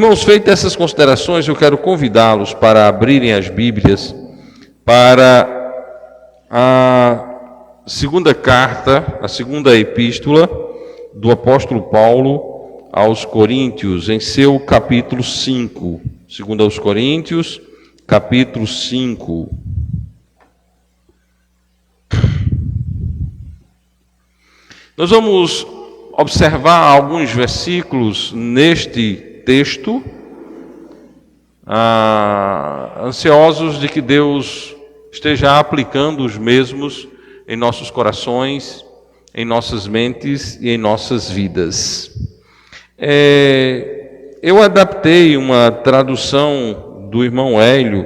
Irmãos, feitas essas considerações, eu quero convidá-los para abrirem as Bíblias para a segunda carta, a segunda epístola do apóstolo Paulo aos Coríntios, em seu capítulo 5. Segundo aos Coríntios, capítulo 5. Nós vamos observar alguns versículos neste texto, ansiosos de que Deus esteja aplicando os mesmos em nossos corações, em nossas mentes e em nossas vidas. Eu adaptei uma tradução do irmão Hélio,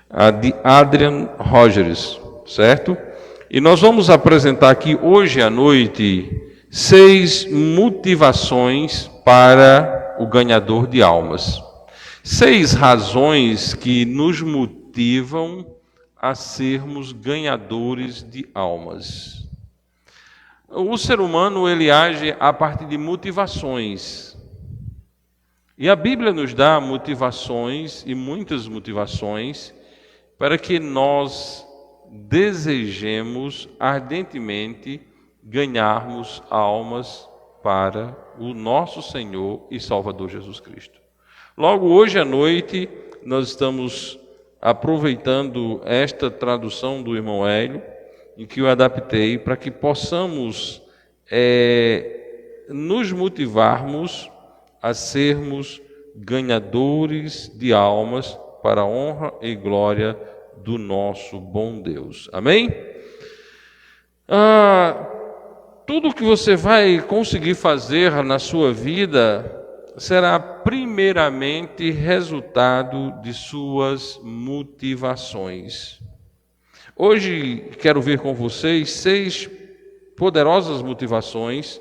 a de Adrian Rogers, certo? E nós vamos apresentar aqui hoje à noite 6 motivações para o ganhador de almas. 6 razões que nos motivam a sermos ganhadores de almas. O ser humano, ele age a partir de motivações. E a Bíblia nos dá motivações, e muitas motivações, para que nós desejemos ardentemente ganharmos almas para o nosso Senhor e Salvador Jesus Cristo. Logo, hoje à noite, nós estamos aproveitando esta tradução do irmão Hélio, em que eu adaptei para que possamos nos motivarmos a sermos ganhadores de almas para a honra e glória do nosso bom Deus. Amém? Tudo que você vai conseguir fazer na sua vida será primeiramente resultado de suas motivações. Hoje quero ver com vocês 6 poderosas motivações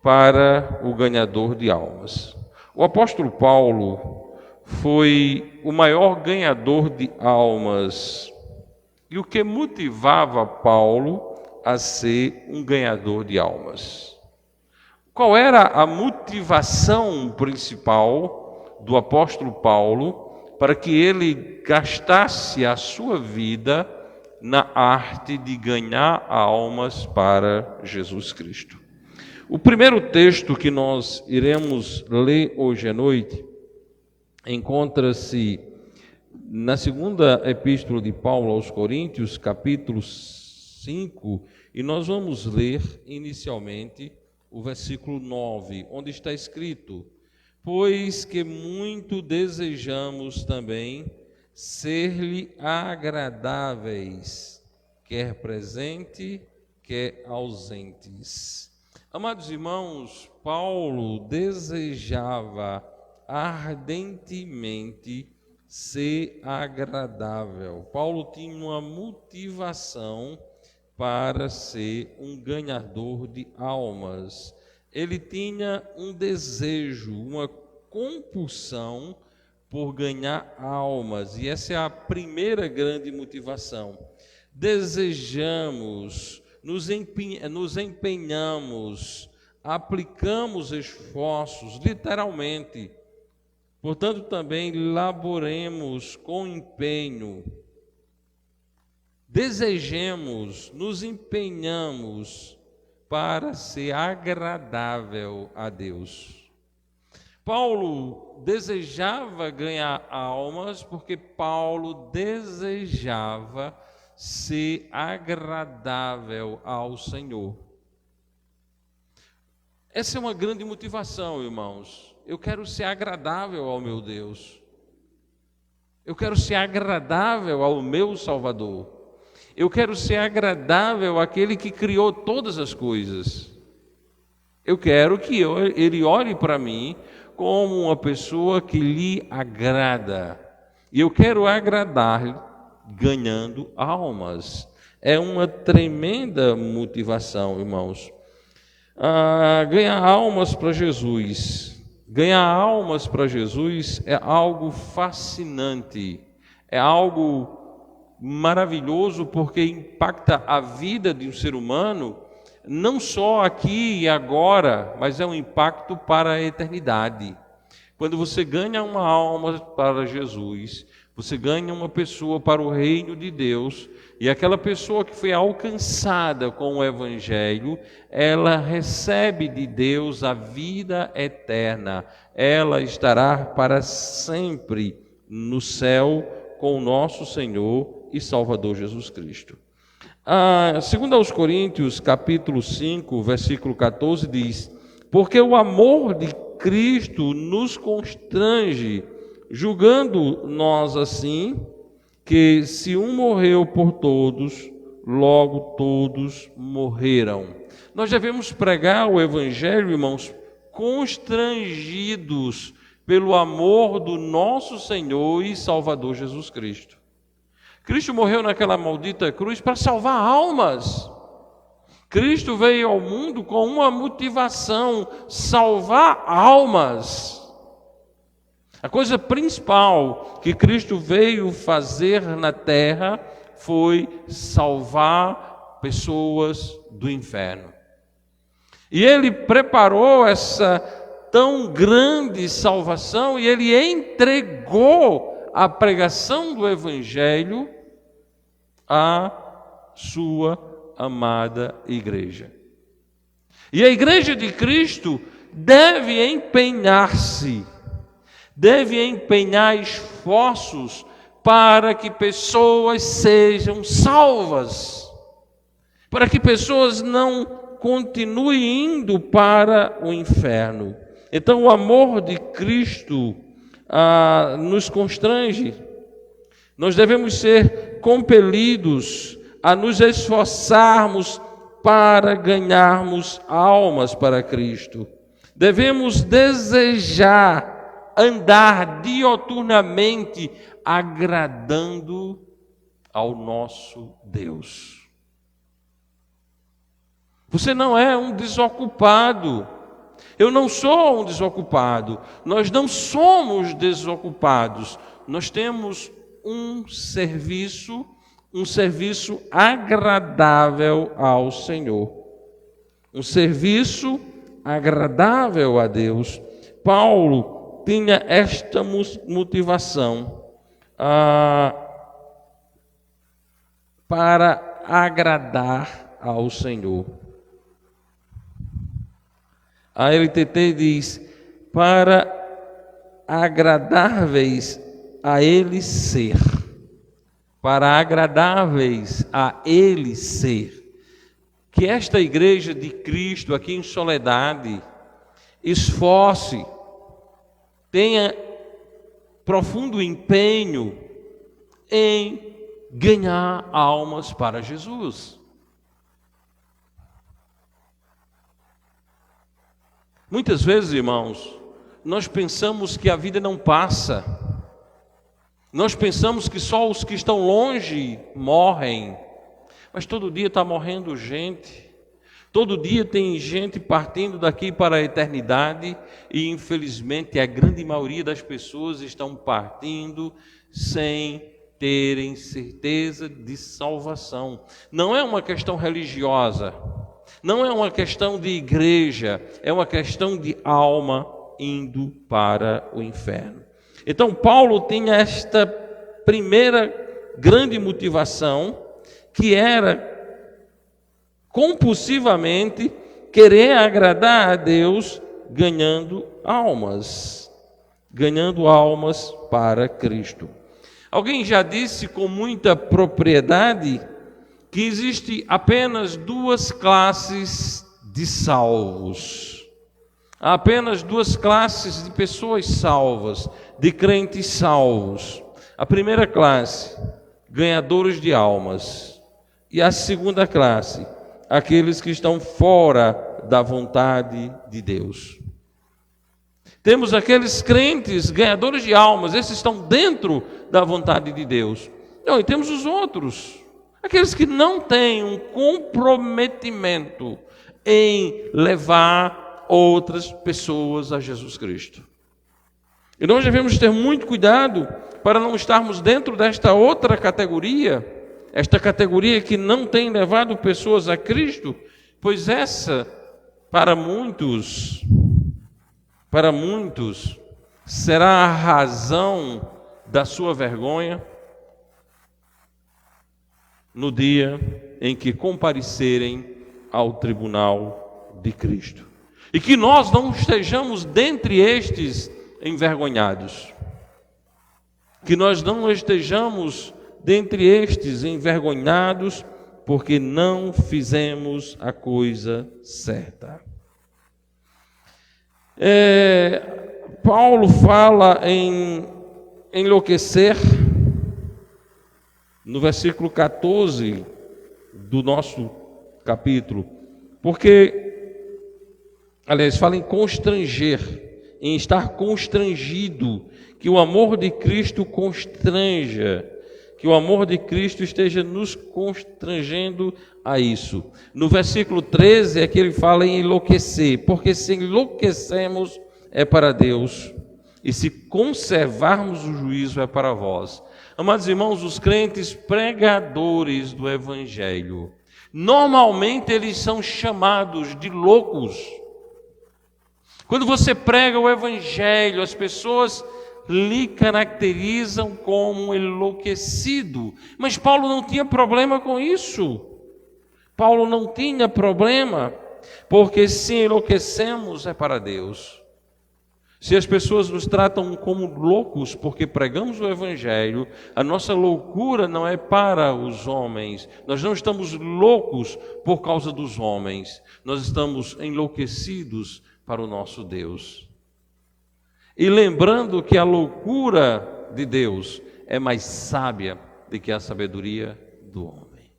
para o ganhador de almas. O apóstolo Paulo foi o maior ganhador de almas. E o que motivava Paulo a ser um ganhador de almas? Qual era a motivação principal do apóstolo Paulo para que ele gastasse a sua vida na arte de ganhar almas para Jesus Cristo? O primeiro texto que nós iremos ler hoje à noite encontra-se na segunda epístola de Paulo aos Coríntios, capítulo 5, e nós vamos ler inicialmente o versículo 9, onde está escrito: pois que muito desejamos também ser-lhe agradáveis, quer presente, quer ausentes. Amados irmãos, Paulo desejava ardentemente ser agradável. Paulo tinha uma motivação para ser um ganhador de almas. Ele tinha um desejo, uma compulsão por ganhar almas, e essa é a primeira grande motivação. Desejamos, nos empenhamos, aplicamos esforços, literalmente. Portanto, também laboremos com empenho. Desejemos, nos empenhamos para ser agradável a Deus. Paulo desejava ganhar almas porque Paulo desejava ser agradável ao Senhor. Essa é uma grande motivação, irmãos. Eu quero ser agradável ao meu Deus. Eu quero ser agradável ao meu Salvador. Eu quero ser agradável àquele que criou todas as coisas. Eu quero que ele olhe para mim como uma pessoa que lhe agrada. E eu quero agradar-lhe ganhando almas. É uma tremenda motivação, irmãos. Ganhar almas para Jesus. Ganhar almas para Jesus é algo fascinante. É algo maravilhoso, porque impacta a vida de um ser humano, não só aqui e agora, mas é um impacto para a eternidade. Quando você ganha uma alma para Jesus, você ganha uma pessoa para o reino de Deus, e aquela pessoa que foi alcançada com o Evangelho, ela recebe de Deus a vida eterna. Ela estará para sempre no céu com o nosso Senhor e Salvador Jesus Cristo. Segundo aos Coríntios, capítulo 5, versículo 14, diz: porque o amor de Cristo nos constrange, julgando nós assim, que se um morreu por todos, logo todos morreram. Nós devemos pregar o Evangelho, irmãos, constrangidos pelo amor do nosso Senhor e Salvador Jesus Cristo. Cristo morreu naquela maldita cruz para salvar almas. Cristo veio ao mundo com uma motivação: salvar almas. A coisa principal que Cristo veio fazer na terra foi salvar pessoas do inferno. E Ele preparou essa tão grande salvação e Ele entregou a pregação do Evangelho à sua amada igreja. E a igreja de Cristo deve empenhar esforços para que pessoas sejam salvas, para que pessoas não continuem indo para o inferno. Então o amor de Cristo nos constrange. Nós devemos ser compelidos a nos esforçarmos para ganharmos almas para Cristo. Devemos desejar andar dioturnamente agradando ao nosso Deus. Você não é um desocupado. Eu não sou um desocupado. Nós não somos desocupados. Nós temos um serviço agradável ao Senhor. Um serviço agradável a Deus. Paulo tinha esta motivação para agradar ao Senhor. A LTT diz: para agradáveis a Ele ser. Para agradáveis a Ele ser. Que esta igreja de Cristo aqui em Soledade esforce, tenha profundo empenho em ganhar almas para Jesus. Muitas vezes, irmãos, nós pensamos que a vida não passa. Nós pensamos que só os que estão longe morrem. Mas todo dia está morrendo gente. Todo dia tem gente partindo daqui para a eternidade. E infelizmente a grande maioria das pessoas estão partindo sem terem certeza de salvação. Não é uma questão religiosa. Não é uma questão de igreja, é uma questão de alma indo para o inferno. Então Paulo tinha esta primeira grande motivação, que era compulsivamente querer agradar a Deus ganhando almas para Cristo. Alguém já disse com muita propriedade que existe apenas duas classes de salvos. Há apenas duas classes de pessoas salvas, de crentes salvos. A primeira classe, ganhadores de almas. E a segunda classe, aqueles que estão fora da vontade de Deus. Temos aqueles crentes, ganhadores de almas, esses estão dentro da vontade de Deus. Não, e temos os outros, aqueles que não têm um comprometimento em levar outras pessoas a Jesus Cristo. E nós devemos ter muito cuidado para não estarmos dentro desta outra categoria, esta categoria que não tem levado pessoas a Cristo, pois essa, para muitos, será a razão da sua vergonha no dia em que comparecerem ao tribunal de Cristo. E que nós não estejamos dentre estes envergonhados. Que nós não estejamos dentre estes envergonhados, porque não fizemos a coisa certa. Paulo fala em enlouquecer no versículo 14 do nosso capítulo, fala em constranger, em estar constrangido, que o amor de Cristo constranja, que o amor de Cristo esteja nos constrangendo a isso. No versículo 13 é que ele fala em enlouquecer, porque se enlouquecemos é para Deus, e se conservarmos o juízo é para vós. Amados irmãos, os crentes pregadores do Evangelho, normalmente eles são chamados de loucos. Quando você prega o Evangelho, as pessoas lhe caracterizam como enlouquecido. Mas Paulo não tinha problema com isso. Paulo não tinha problema, porque se enlouquecemos é para Deus. Se as pessoas nos tratam como loucos porque pregamos o Evangelho, a nossa loucura não é para os homens. Nós não estamos loucos por causa dos homens. Nós estamos enlouquecidos para o nosso Deus. E lembrando que a loucura de Deus é mais sábia do que a sabedoria do homem.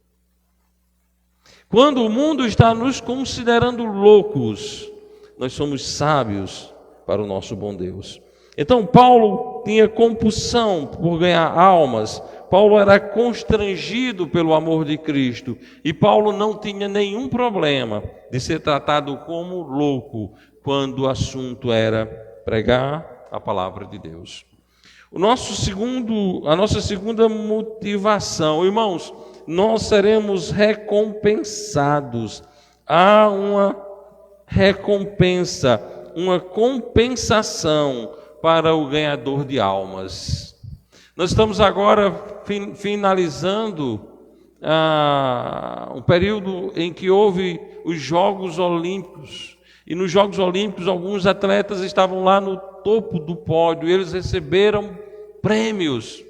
Quando o mundo está nos considerando loucos, nós somos sábios para o nosso bom Deus. Então Paulo tinha compulsão por ganhar almas. Paulo era constrangido pelo amor de Cristo. E Paulo não tinha nenhum problema de ser tratado como louco quando o assunto era pregar a palavra de Deus. A nossa segunda motivação, irmãos, nós seremos recompensados. Há uma recompensa, uma compensação para o ganhador de almas. Nós estamos agora finalizando um período em que houve os Jogos Olímpicos. E nos Jogos Olímpicos, alguns atletas estavam lá no topo do pódio, e eles receberam prêmios.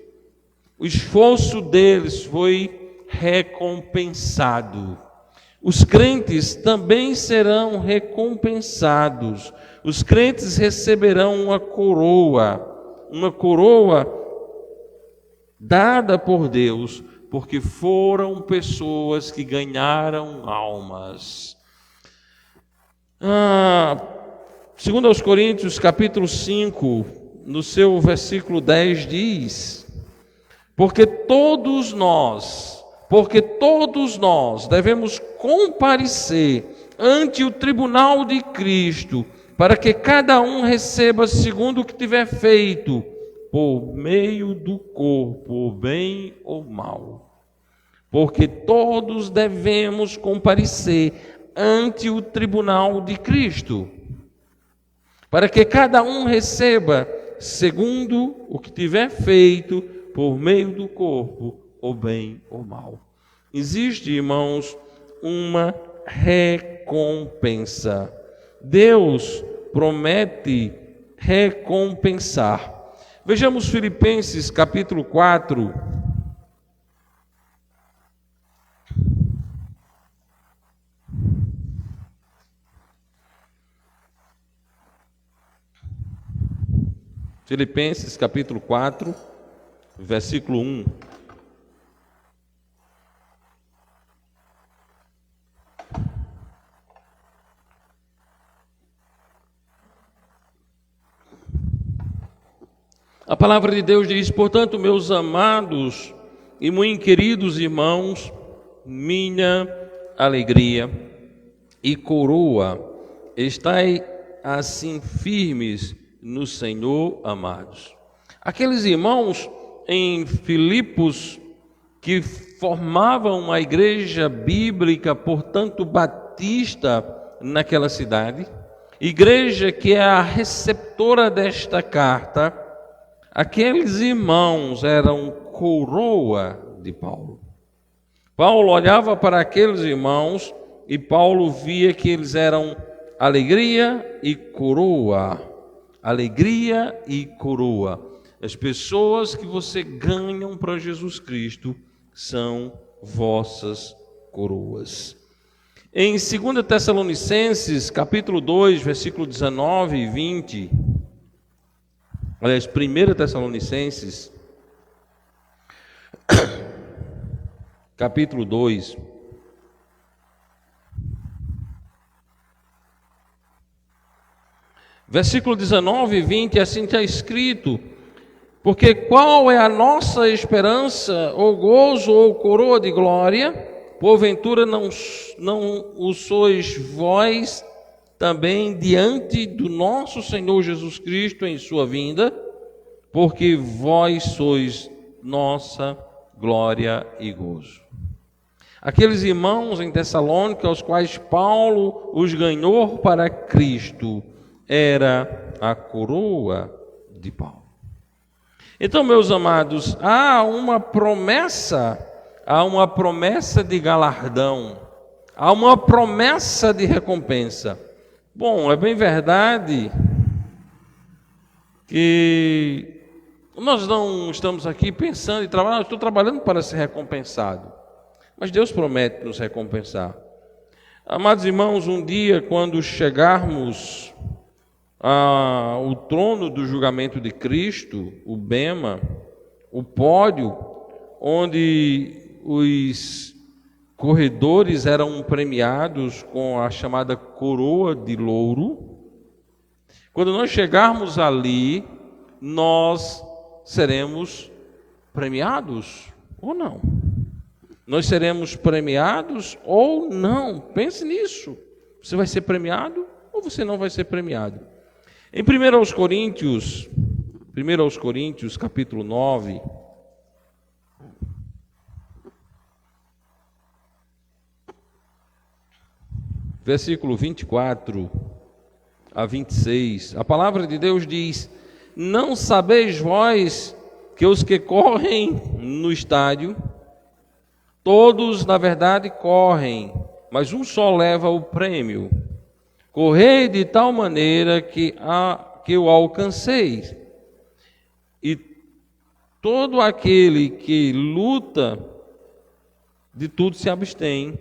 O esforço deles foi recompensado. Os crentes também serão recompensados. Os crentes receberão uma coroa dada por Deus, porque foram pessoas que ganharam almas. 2 aos Coríntios, capítulo 5, no seu versículo 10 diz: porque todos nós devemos comparecer ante o tribunal de Cristo, para que cada um receba segundo o que tiver feito, por meio do corpo, bem ou mal. Porque todos devemos comparecer ante o tribunal de Cristo, para que cada um receba segundo o que tiver feito, por meio do corpo, ou bem ou mal. Existe, irmãos, uma recompensa. Deus promete recompensar. Vejamos Filipenses capítulo 4. Filipenses capítulo 4, versículo 1. A palavra de Deus diz: portanto, meus amados e muito queridos irmãos, minha alegria e coroa, estai assim firmes no Senhor, amados. Aqueles irmãos em Filipos, que formavam uma igreja bíblica, portanto batista, naquela cidade, Igreja que é a receptora desta carta, aqueles irmãos eram coroa de Paulo. Paulo olhava para aqueles irmãos e Paulo via que eles eram alegria e coroa. Alegria e coroa. As pessoas que você ganham para Jesus Cristo são vossas coroas. Em 2 Tessalonicenses, capítulo 2, versículo 19 e 20, aliás, 1 Tessalonicenses, capítulo 2, versículo 19 e 20, assim está escrito: porque qual é a nossa esperança, ou gozo, ou coroa de glória? Porventura não o sois vós também diante do nosso Senhor Jesus Cristo em sua vinda? Porque vós sois nossa glória e gozo. Aqueles irmãos em Tessalônica, aos quais Paulo os ganhou para Cristo, era a coroa de Paulo. Então, meus amados, há uma promessa de galardão, há uma promessa de recompensa. Bom, é bem verdade que nós não estamos aqui pensando e trabalhando, estou trabalhando para ser recompensado, mas Deus promete nos recompensar. Amados irmãos, um dia, quando chegarmos o trono do julgamento de Cristo, o bema, o pódio, onde os corredores eram premiados com a chamada coroa de louro. Quando nós chegarmos ali, nós seremos premiados ou não? Nós seremos premiados ou não? Pense nisso. Você vai ser premiado ou você não vai ser premiado? Em 1 Coríntios, capítulo 9, versículo 24 a 26, a palavra de Deus diz: não sabeis vós que os que correm no estádio, todos na verdade correm, mas um só leva o prêmio. Correi de tal maneira que o alcanceis. E todo aquele que luta, de tudo se abstém.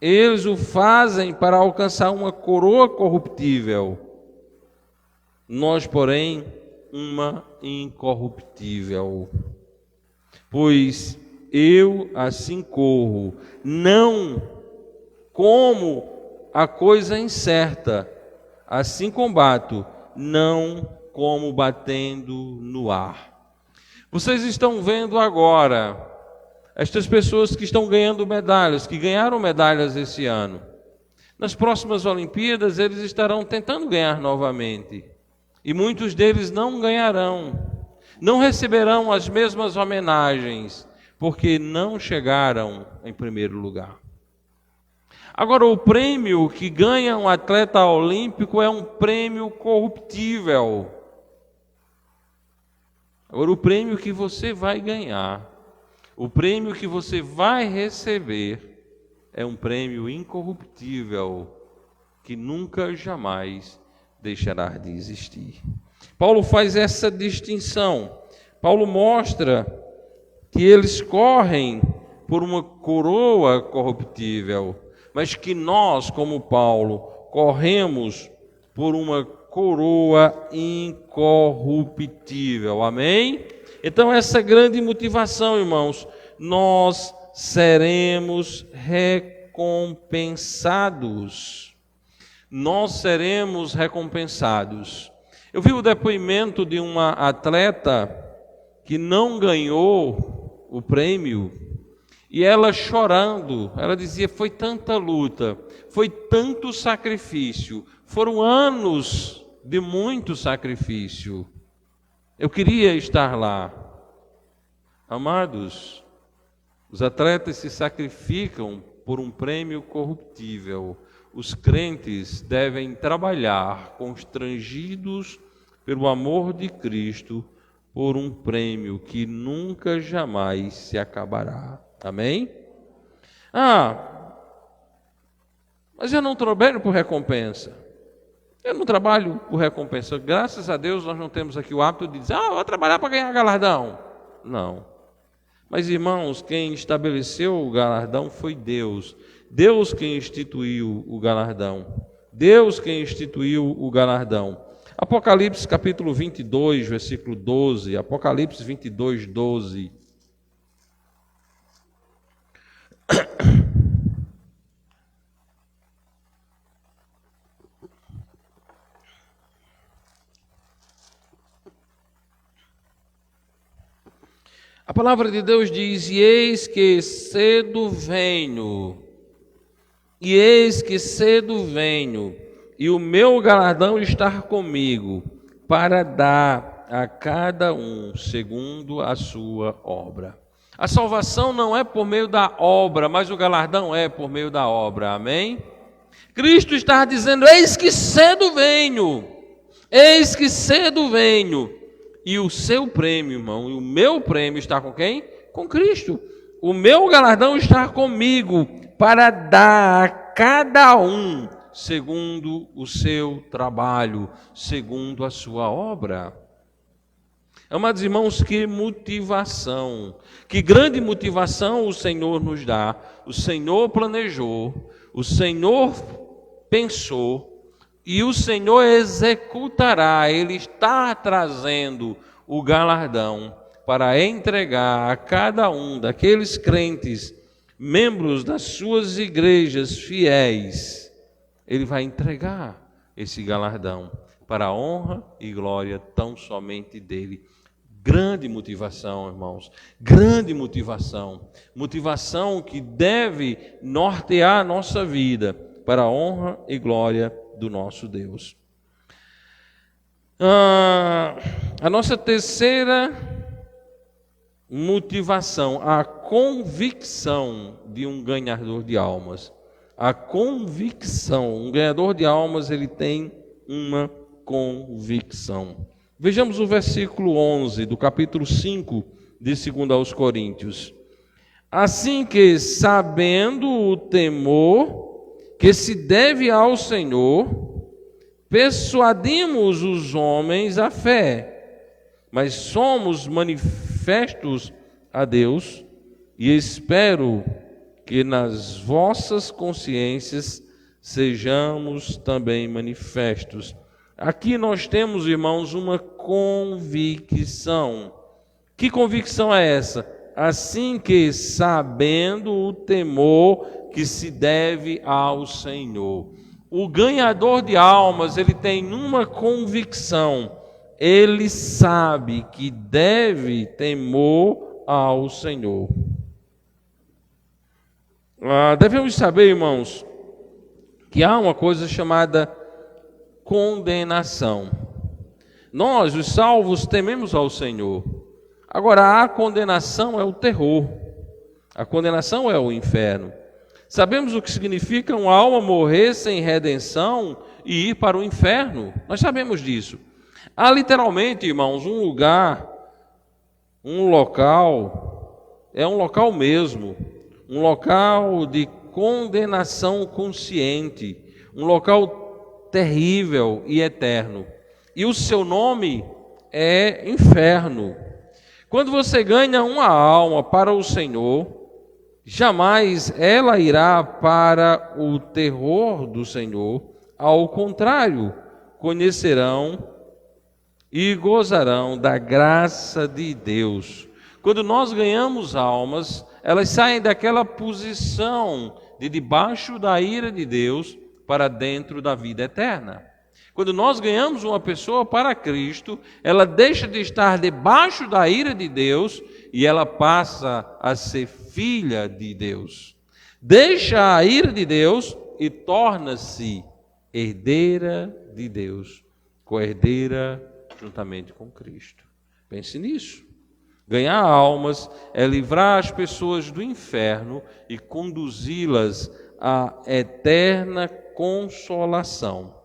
Eles o fazem para alcançar uma coroa corruptível. Nós, porém, uma incorruptível. Pois eu assim corro, não como a coisa incerta, assim combato, não como batendo no ar. Vocês estão vendo agora estas pessoas que estão ganhando medalhas, que ganharam medalhas esse ano. Nas próximas Olimpíadas eles estarão tentando ganhar novamente. E muitos deles não ganharão, não receberão as mesmas homenagens, porque não chegaram em primeiro lugar. Agora, o prêmio que ganha um atleta olímpico é um prêmio corruptível. Agora, o prêmio que você vai ganhar, o prêmio que você vai receber, é um prêmio incorruptível, que nunca, jamais deixará de existir. Paulo faz essa distinção. Paulo mostra que eles correm por uma coroa corruptível, mas que nós, como Paulo, corremos por uma coroa incorruptível. Amém? Então, essa grande motivação, irmãos, nós seremos recompensados. Nós seremos recompensados. Eu vi o depoimento de uma atleta que não ganhou o prêmio, e ela chorando, ela dizia: foi tanta luta, foi tanto sacrifício, foram anos de muito sacrifício. Eu queria estar lá. Amados, os atletas se sacrificam por um prêmio corruptível. os crentes devem trabalhar constrangidos pelo amor de Cristo por um prêmio que nunca jamais se acabará. Amém? Mas eu não trabalho por recompensa. Eu não trabalho por recompensa. Graças a Deus nós não temos aqui o hábito de dizer, vou trabalhar para ganhar galardão. Não. Mas, irmãos, quem estabeleceu o galardão foi Deus. Deus quem instituiu o galardão. Deus quem instituiu o galardão. Apocalipse capítulo 22, versículo 12. Apocalipse 22, 12. A palavra de Deus diz, e eis que cedo venho, e o meu galardão está comigo, para dar a cada um segundo a sua obra. A salvação não é por meio da obra, mas o galardão é por meio da obra, amém? Cristo está dizendo, eis que cedo venho, e o seu prêmio, irmão, e o meu prêmio está com quem? Com Cristo. O meu galardão está comigo para dar a cada um segundo o seu trabalho, segundo a sua obra. Amados irmãos, que motivação, que grande motivação o Senhor nos dá. O Senhor planejou, o Senhor pensou, e o Senhor executará. Ele está trazendo o galardão para entregar a cada um daqueles crentes, membros das suas igrejas fiéis. Ele vai entregar esse galardão para a honra e glória tão somente dele. Grande motivação, irmãos, grande motivação. Motivação que deve nortear a nossa vida para a honra e glória do nosso Deus. A nossa terceira motivação, a convicção de um ganhador de almas. A convicção, um ganhador de almas, ele tem uma convicção. Vejamos o versículo 11 do capítulo 5 de 2 aos Coríntios. Assim que, sabendo o temor que se deve ao Senhor, persuadimos os homens à fé, mas somos manifestos a Deus, e espero que nas vossas consciências sejamos também manifestos. Aqui nós temos, irmãos, uma convicção. Que convicção é essa? Assim que, sabendo o temor que se deve ao Senhor. O ganhador de almas, ele tem uma convicção. Ele sabe que deve temor ao Senhor. Devemos saber, irmãos, que há uma coisa chamada condenação. Nós, os salvos, tememos ao Senhor. Agora, a condenação é o terror. A condenação é o inferno. Sabemos o que significa uma alma morrer sem redenção e ir para o inferno. Nós sabemos disso. Há literalmente, irmãos, um lugar, um local, é um local mesmo, um local de condenação consciente, um local terrível e eterno. E o seu nome é inferno. Quando você ganha uma alma para o Senhor, jamais ela irá para o terror do Senhor. Ao contrário, conhecerão e gozarão da graça de Deus. Quando nós ganhamos almas, elas saem daquela posição de debaixo da ira de Deus para dentro da vida eterna. Quando nós ganhamos uma pessoa para Cristo, ela deixa de estar debaixo da ira de Deus e ela passa a ser filha de Deus. Deixa a ira de Deus e torna-se herdeira de Deus, co-herdeira juntamente com Cristo. Pense nisso. Ganhar almas é livrar as pessoas do inferno e conduzi-las a eterna consolação.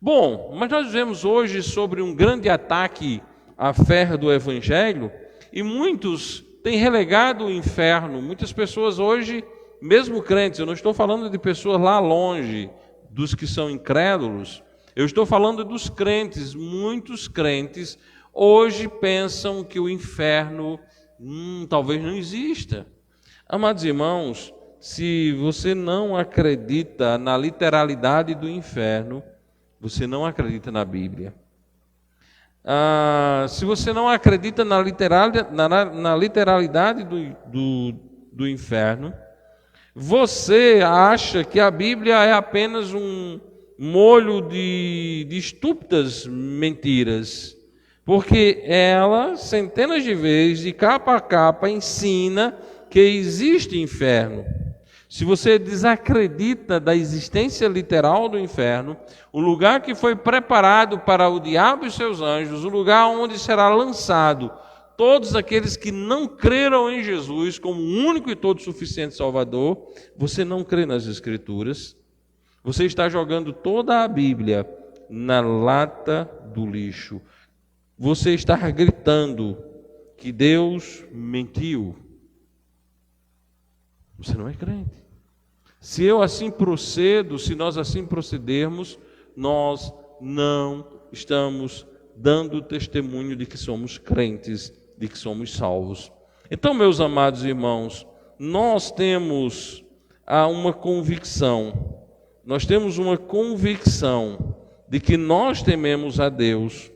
Bom, mas nós vemos hoje sobre um grande ataque à fé do Evangelho, e muitos têm relegado o inferno. Muitas pessoas hoje, mesmo crentes, eu não estou falando de pessoas lá longe, dos que são incrédulos, eu estou falando dos crentes. Muitos crentes hoje pensam que o inferno talvez não exista. Amados irmãos, se você não acredita na literalidade do inferno, você não acredita na Bíblia. Se você não acredita na literalidade do inferno, você acha que a Bíblia é apenas um molho de estúpidas mentiras, porque ela, centenas de vezes, de capa a capa, ensina que existe inferno. Se você desacredita da existência literal do inferno, o lugar que foi preparado para o diabo e seus anjos, o lugar onde será lançado todos aqueles que não creram em Jesus como o único e todo suficiente Salvador, você não crê nas Escrituras, você está jogando toda a Bíblia na lata do lixo. Você está gritando que Deus mentiu. Você não é crente. Se eu assim procedo, se nós assim procedermos, nós não estamos dando testemunho de que somos crentes, de que somos salvos. Então, meus amados irmãos, nós temos uma convicção. Nós temos uma convicção de que nós tememos a Deus.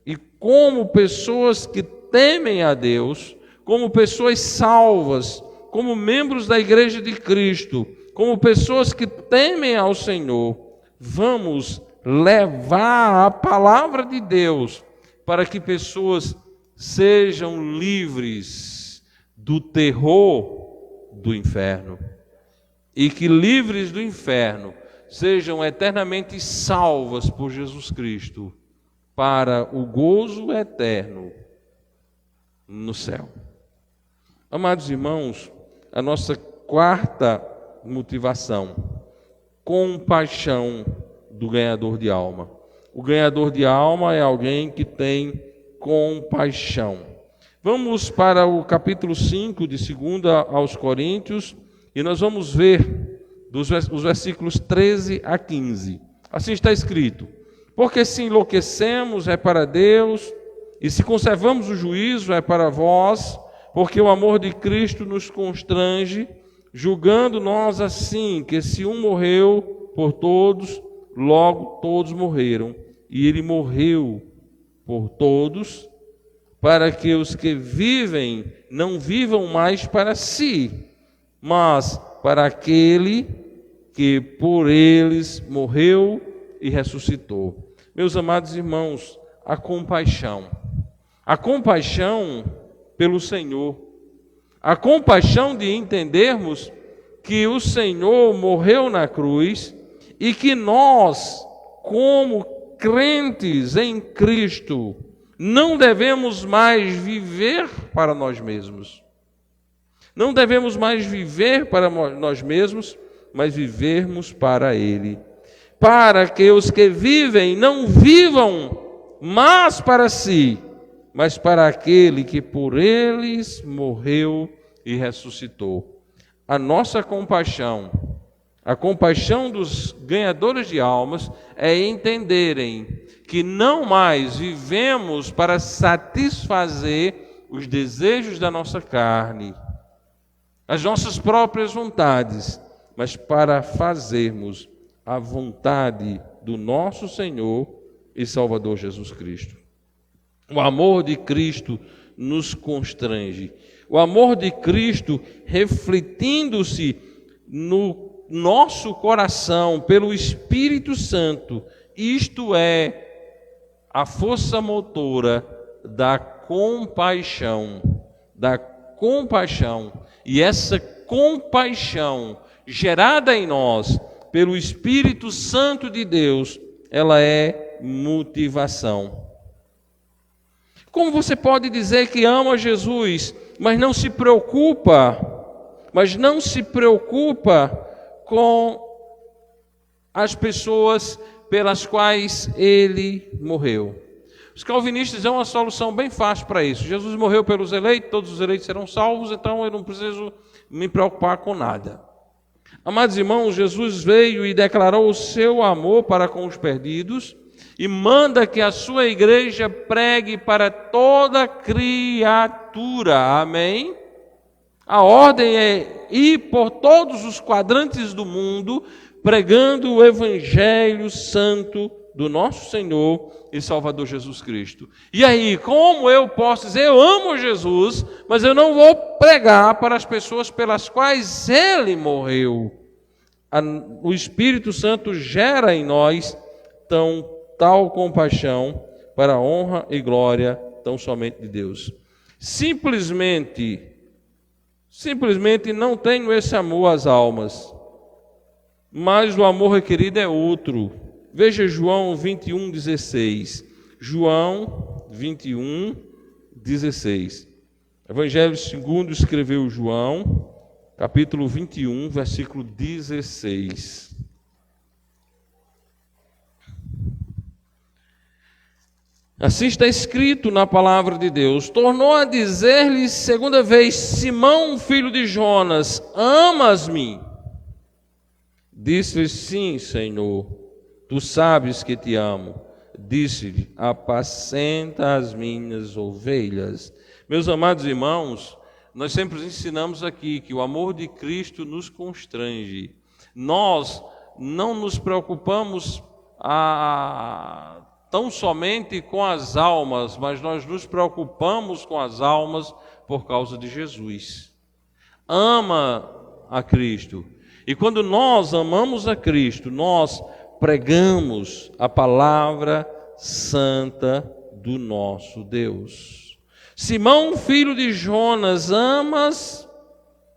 E como pessoas que temem a Deus, como pessoas salvas, como membros da Igreja de Cristo, como pessoas que temem ao Senhor, vamos levar a palavra de Deus para que pessoas sejam livres do terror do inferno. E que livres do inferno sejam eternamente salvas por Jesus Cristo para o gozo eterno no céu. Amados irmãos, a nossa quarta motivação: compaixão do ganhador de alma. O ganhador de alma é alguém que tem compaixão. Vamos para o capítulo 5 de 2 aos Coríntios e nós vamos ver os versículos 13 a 15. Assim está escrito: porque se enlouquecemos é para Deus, e se conservamos o juízo é para vós, porque o amor de Cristo nos constrange, julgando nós assim, que se um morreu por todos, logo todos morreram. E ele morreu por todos, para que os que vivem não vivam mais para si, mas para aquele que por eles morreu e ressuscitou. Meus amados irmãos, a compaixão pelo Senhor, a compaixão de entendermos que o Senhor morreu na cruz e que nós, como crentes em Cristo, não devemos mais viver para nós mesmos. Não devemos mais viver para nós mesmos, mas vivermos para Ele. Para que os que vivem não vivam mais para si, mas para aquele que por eles morreu e ressuscitou. A nossa compaixão, a compaixão dos ganhadores de almas, é entenderem que não mais vivemos para satisfazer os desejos da nossa carne, as nossas próprias vontades, mas para fazermos a vontade do nosso Senhor e Salvador Jesus Cristo. O amor de Cristo nos constrange. O amor de Cristo, refletindo-se no nosso coração pelo Espírito Santo, isto é a força motora da compaixão. E essa compaixão gerada em nós pelo Espírito Santo de Deus, ela é motivação. Como você pode dizer que ama Jesus, mas não se preocupa com as pessoas pelas quais ele morreu. Os calvinistas dão uma solução bem fácil para isso. Jesus morreu pelos eleitos, todos os eleitos serão salvos, então eu não preciso me preocupar com nada. Amados irmãos, Jesus veio e declarou o seu amor para com os perdidos e manda que a sua igreja pregue para toda criatura. Amém? A ordem é ir por todos os quadrantes do mundo pregando o Evangelho Santo do nosso Senhor e Salvador Jesus Cristo. E aí, como eu posso dizer, eu amo Jesus, mas eu não vou pregar para as pessoas pelas quais Ele morreu? O Espírito Santo gera em nós tal compaixão para a honra e glória tão somente de Deus. Simplesmente não tenho esse amor às almas, mas o amor requerido é outro. Veja João 21:16. João 21:16. Evangelho segundo escreveu João, capítulo 21, versículo 16. Assim está escrito na palavra de Deus. Tornou a dizer-lhe segunda vez: Simão, filho de Jonas, amas-me? Disse-lhe: sim, Senhor, tu sabes que te amo. Disse-lhe: apacenta as minhas ovelhas. Meus amados irmãos, nós sempre ensinamos aqui que o amor de Cristo nos constrange. Nós não nos preocupamos tão somente com as almas, mas nós nos preocupamos com as almas por causa de Jesus. Ama a Cristo. E quando nós amamos a Cristo, nós pregamos a palavra santa do nosso Deus. Simão, filho de Jonas, amas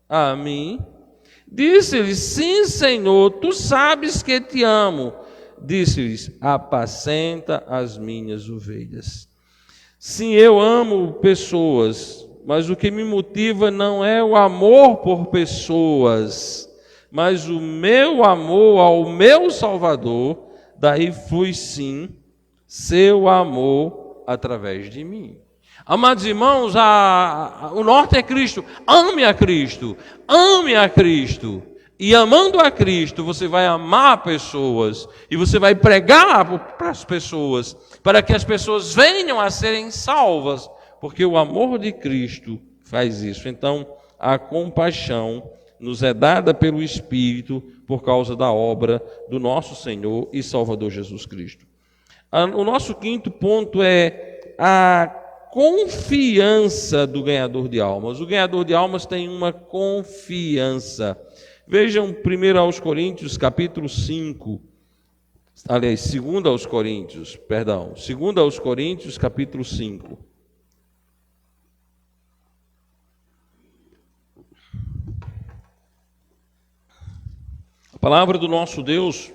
a mim? Disse-lhe: sim, Senhor, tu sabes que te amo. Disse-lhes: apacenta as minhas ovelhas. Sim, eu amo pessoas, mas o que me motiva não é o amor por pessoas, mas o meu amor ao meu Salvador. Daí flui sim seu amor através de mim. Amados irmãos, o norte é Cristo. Ame a Cristo, ame a Cristo. E amando a Cristo, você vai amar pessoas e você vai pregar para as pessoas, para que as pessoas venham a serem salvas, porque o amor de Cristo faz isso. Então, a compaixão nos é dada pelo Espírito por causa da obra do nosso Senhor e Salvador Jesus Cristo. O nosso quinto ponto é a confiança do ganhador de almas. O ganhador de almas tem uma confiança. Vejam 1 aos Coríntios, capítulo 5. Aliás, 2 aos Coríntios, perdão. 2 aos Coríntios, capítulo 5. A palavra do nosso Deus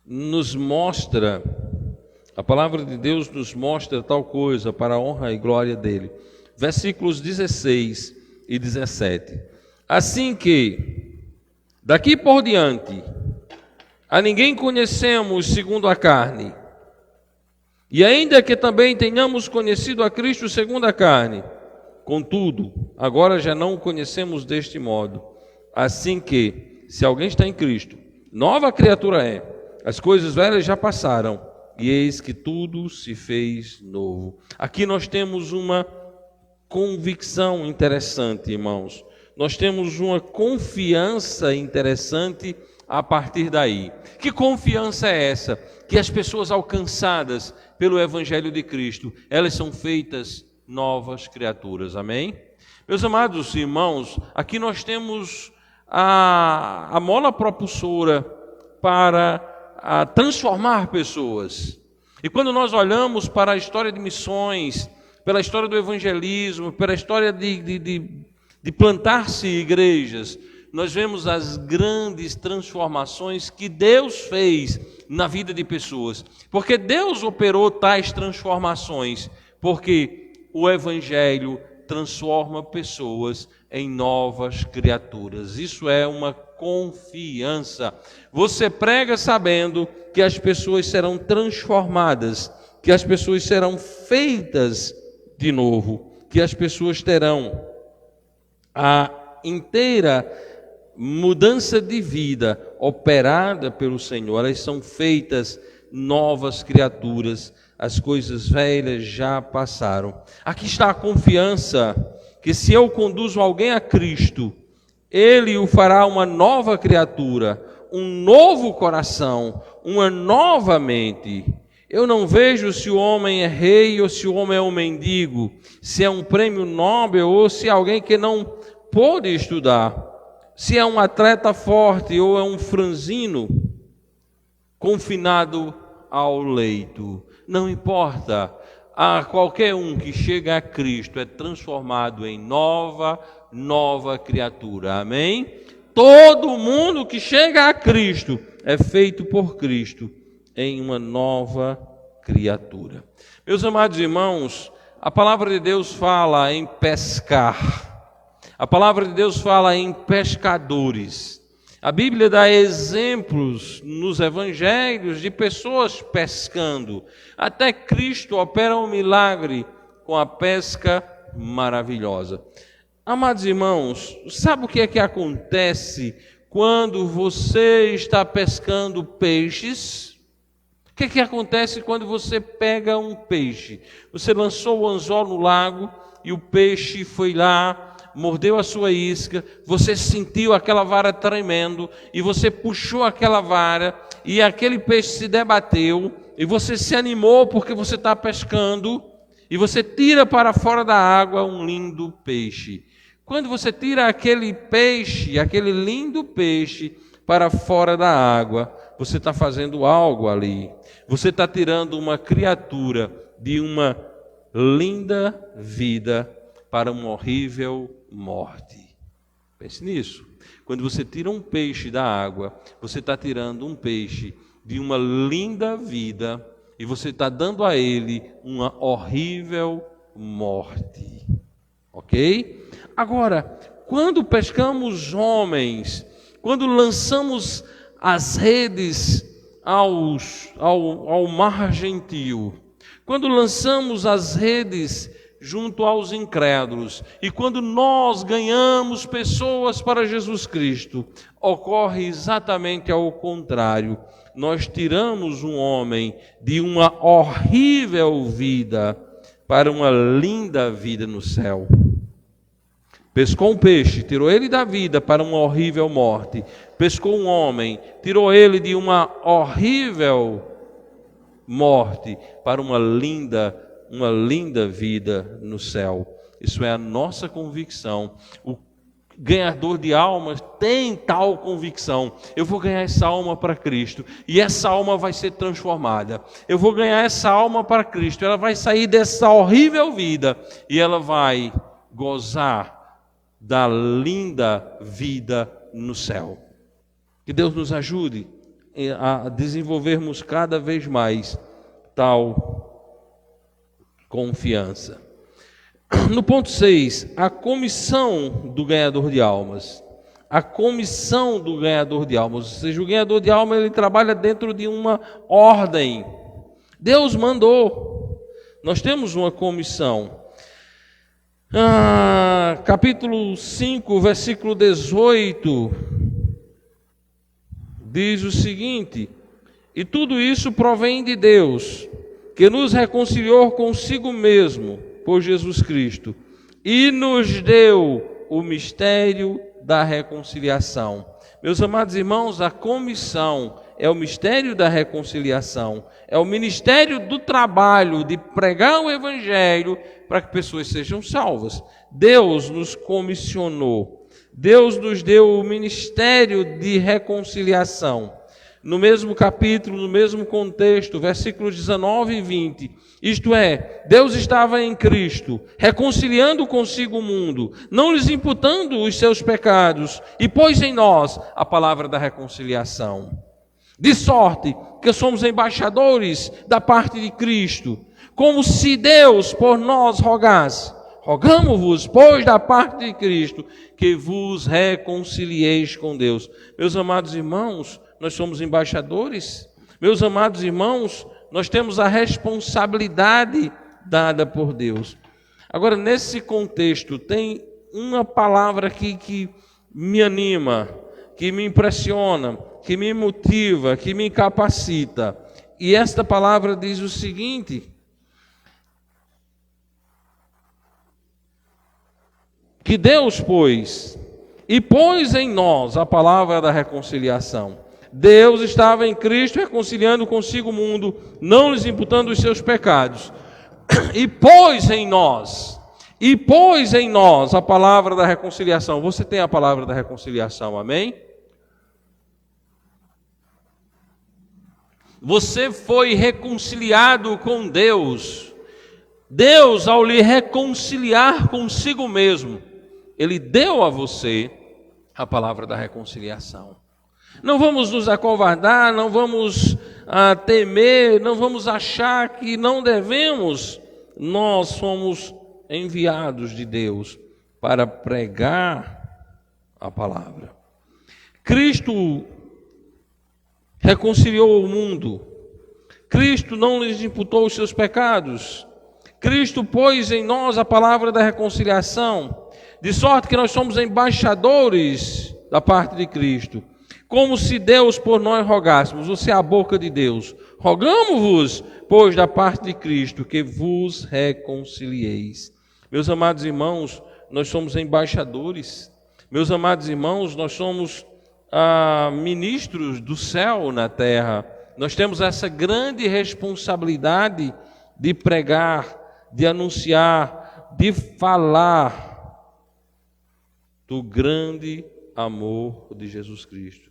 nos mostra, a palavra de Deus nos mostra tal coisa para a honra e glória dele. Versículos 16 e 17. Assim que, daqui por diante, a ninguém conhecemos segundo a carne, e ainda que também tenhamos conhecido a Cristo segundo a carne, contudo, agora já não o conhecemos deste modo. Assim que, se alguém está em Cristo, nova criatura é. As coisas velhas já passaram, e eis que tudo se fez novo. Aqui nós temos uma convicção interessante, irmãos. Nós temos uma confiança interessante a partir daí. Que confiança é essa? Que as pessoas alcançadas pelo Evangelho de Cristo, elas são feitas novas criaturas. Amém? Meus amados irmãos, aqui nós temos a mola propulsora para transformar pessoas. E quando nós olhamos para a história de missões, pela história do evangelismo, pela história de plantar-se igrejas, nós vemos as grandes transformações que Deus fez na vida de pessoas. Porque Deus operou tais transformações, porque o Evangelho transforma pessoas em novas criaturas. Isso é uma confiança. Você prega sabendo que as pessoas serão transformadas, que as pessoas serão feitas de novo, que as pessoas terão a inteira mudança de vida operada pelo Senhor. Elas são feitas novas criaturas, as coisas velhas já passaram. Aqui está a confiança que se eu conduzo alguém a Cristo, Ele o fará uma nova criatura, um novo coração, uma nova mente. Eu não vejo se o homem é rei ou se o homem é um mendigo, se é um prêmio Nobel ou se é alguém que não pôde estudar, se é um atleta forte ou é um franzino confinado ao leito. Não importa, a qualquer um que chega a Cristo é transformado em nova criatura, amém? Todo mundo que chega a Cristo é feito por Cristo em uma nova criatura. Meus amados irmãos, a palavra de Deus fala em pescar, a palavra de Deus fala em pescadores. A Bíblia dá exemplos nos evangelhos de pessoas pescando. Até Cristo opera um milagre com a pesca maravilhosa. Amados irmãos, sabe o que é que acontece quando você está pescando peixes? O que é que acontece quando você pega um peixe? Você lançou o anzol no lago e o peixe foi lá, mordeu a sua isca, você sentiu aquela vara tremendo e você puxou aquela vara e aquele peixe se debateu e você se animou porque você está pescando e você tira para fora da água um lindo peixe. Quando você tira aquele peixe, aquele lindo peixe para fora da água, você está fazendo algo ali. Você está tirando uma criatura de uma linda vida para uma horrível morte. Pense nisso. Quando você tira um peixe da água, você está tirando um peixe de uma linda vida e você está dando a ele uma horrível morte. Ok? Agora, quando pescamos homens, quando lançamos as redes ao mar gentil, quando lançamos as redes junto aos incrédulos, e quando nós ganhamos pessoas para Jesus Cristo, ocorre exatamente ao contrário. Nós tiramos um homem de uma horrível vida para uma linda vida no céu. Pescou um peixe, tirou ele da vida para uma horrível morte. Pescou um homem, tirou ele de uma horrível morte para uma linda vida no céu. Isso é a nossa convicção. O ganhador de almas tem tal convicção: eu vou ganhar essa alma para Cristo e essa alma vai ser transformada. Eu vou ganhar essa alma para Cristo, ela vai sair dessa horrível vida e ela vai gozar da linda vida no céu. Que Deus nos ajude a desenvolvermos cada vez mais tal confiança. No ponto 6, a comissão do ganhador de almas. A comissão do ganhador de almas, ou seja, o ganhador de almas ele trabalha dentro de uma ordem. Deus mandou. Nós temos uma comissão. Capítulo 5, versículo 18, diz o seguinte: e tudo isso provém de Deus, que nos reconciliou consigo mesmo, por Jesus Cristo, e nos deu o mistério da reconciliação. Meus amados irmãos, a comissão é o mistério da reconciliação, é o ministério do trabalho de pregar o evangelho para que pessoas sejam salvas. Deus nos comissionou, Deus nos deu o ministério de reconciliação. No mesmo capítulo, no mesmo contexto, versículos 19 e 20, isto é, Deus estava em Cristo, reconciliando consigo o mundo, não lhes imputando os seus pecados, e pôs em nós a palavra da reconciliação. De sorte que somos embaixadores da parte de Cristo, como se Deus por nós rogasse. rogamo-vos, pois, da parte de Cristo, que vos reconcilieis com Deus. Meus amados irmãos, nós somos embaixadores. Meus amados irmãos, nós temos a responsabilidade dada por Deus. Agora, nesse contexto, tem uma palavra aqui que me anima, que me impressiona, que me motiva, que me capacita. E esta palavra diz o seguinte: que Deus pôs em nós a palavra da reconciliação. Deus estava em Cristo reconciliando consigo o mundo, não lhes imputando os seus pecados. E pôs em nós a palavra da reconciliação. Você tem a palavra da reconciliação, amém? Você foi reconciliado com Deus. Deus, ao lhe reconciliar consigo mesmo, Ele deu a você a palavra da reconciliação. Não vamos nos acovardar, não vamos temer, não vamos achar que não devemos. Nós somos enviados de Deus para pregar a palavra. Cristo reconciliou o mundo. Cristo não lhes imputou os seus pecados. Cristo pôs em nós a palavra da reconciliação, de sorte que nós somos embaixadores da parte de Cristo, como se Deus por nós rogássemos. Você é a boca de Deus. Rogamo-vos, pois, da parte de Cristo, que vos reconcilieis. Meus amados irmãos, nós somos embaixadores. Meus amados irmãos, nós somos ministros do céu na terra. Nós temos essa grande responsabilidade de pregar, de anunciar, de falar do grande amor de Jesus Cristo.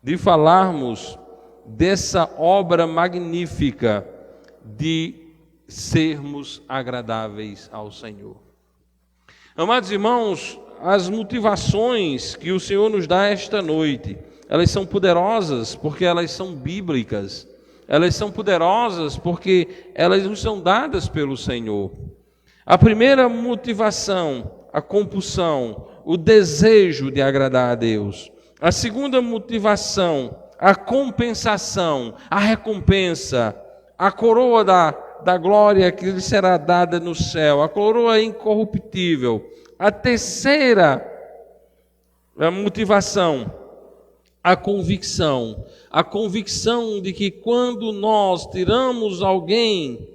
De falarmos dessa obra magnífica de sermos agradáveis ao Senhor. Amados irmãos, as motivações que o Senhor nos dá esta noite, elas são poderosas porque elas são bíblicas. Elas são poderosas porque elas nos são dadas pelo Senhor. A primeira motivação, a compulsão, o desejo de agradar a Deus. A segunda motivação, a compensação, a recompensa, a coroa da glória que lhe será dada no céu, a coroa incorruptível. A terceira motivação, a convicção de que quando nós tiramos alguém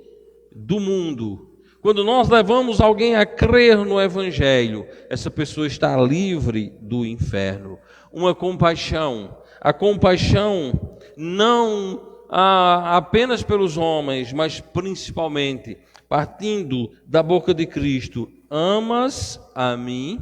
do mundo, quando nós levamos alguém a crer no Evangelho, essa pessoa está livre do inferno. Uma compaixão, a compaixão não apenas pelos homens, mas principalmente partindo da boca de Cristo. Amas a mim?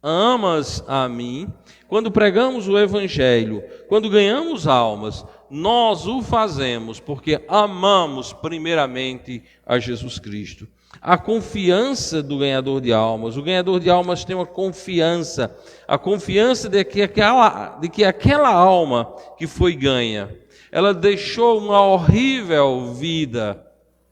Amas a mim? Quando pregamos o Evangelho, quando ganhamos almas, nós o fazemos porque amamos primeiramente a Jesus Cristo. A confiança do ganhador de almas. O ganhador de almas tem uma confiança. A confiança de que aquela alma que foi ganha, ela deixou uma horrível vida,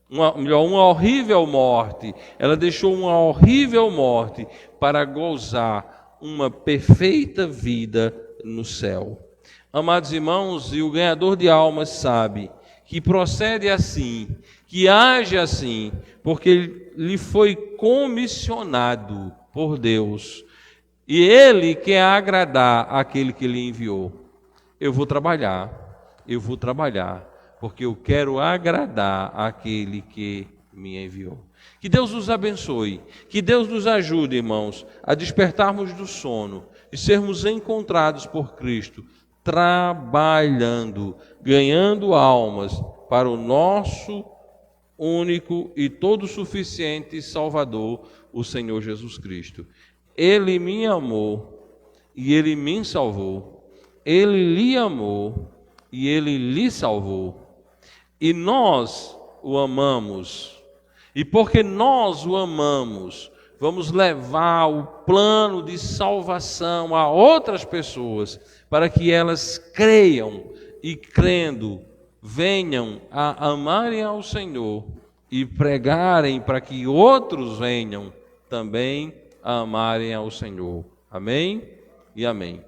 uma horrível morte. Ela deixou uma horrível morte para gozar uma perfeita vida no céu. Amados irmãos, e o ganhador de almas sabe que procede assim, que age assim, porque lhe foi comissionado por Deus. E ele quer agradar aquele que lhe enviou. Eu vou trabalhar, porque eu quero agradar aquele que me enviou. Que Deus nos abençoe, que Deus nos ajude, irmãos, a despertarmos do sono e sermos encontrados por Cristo, trabalhando, ganhando almas para o nosso único e todo suficiente Salvador, o Senhor Jesus Cristo. Ele me amou e Ele me salvou. Ele lhe amou e Ele lhe salvou. E nós o amamos. E porque nós o amamos, vamos levar o plano de salvação a outras pessoas, para que elas creiam e, crendo, venham a amarem ao Senhor e pregarem para que outros venham também a amarem ao Senhor. Amém e amém.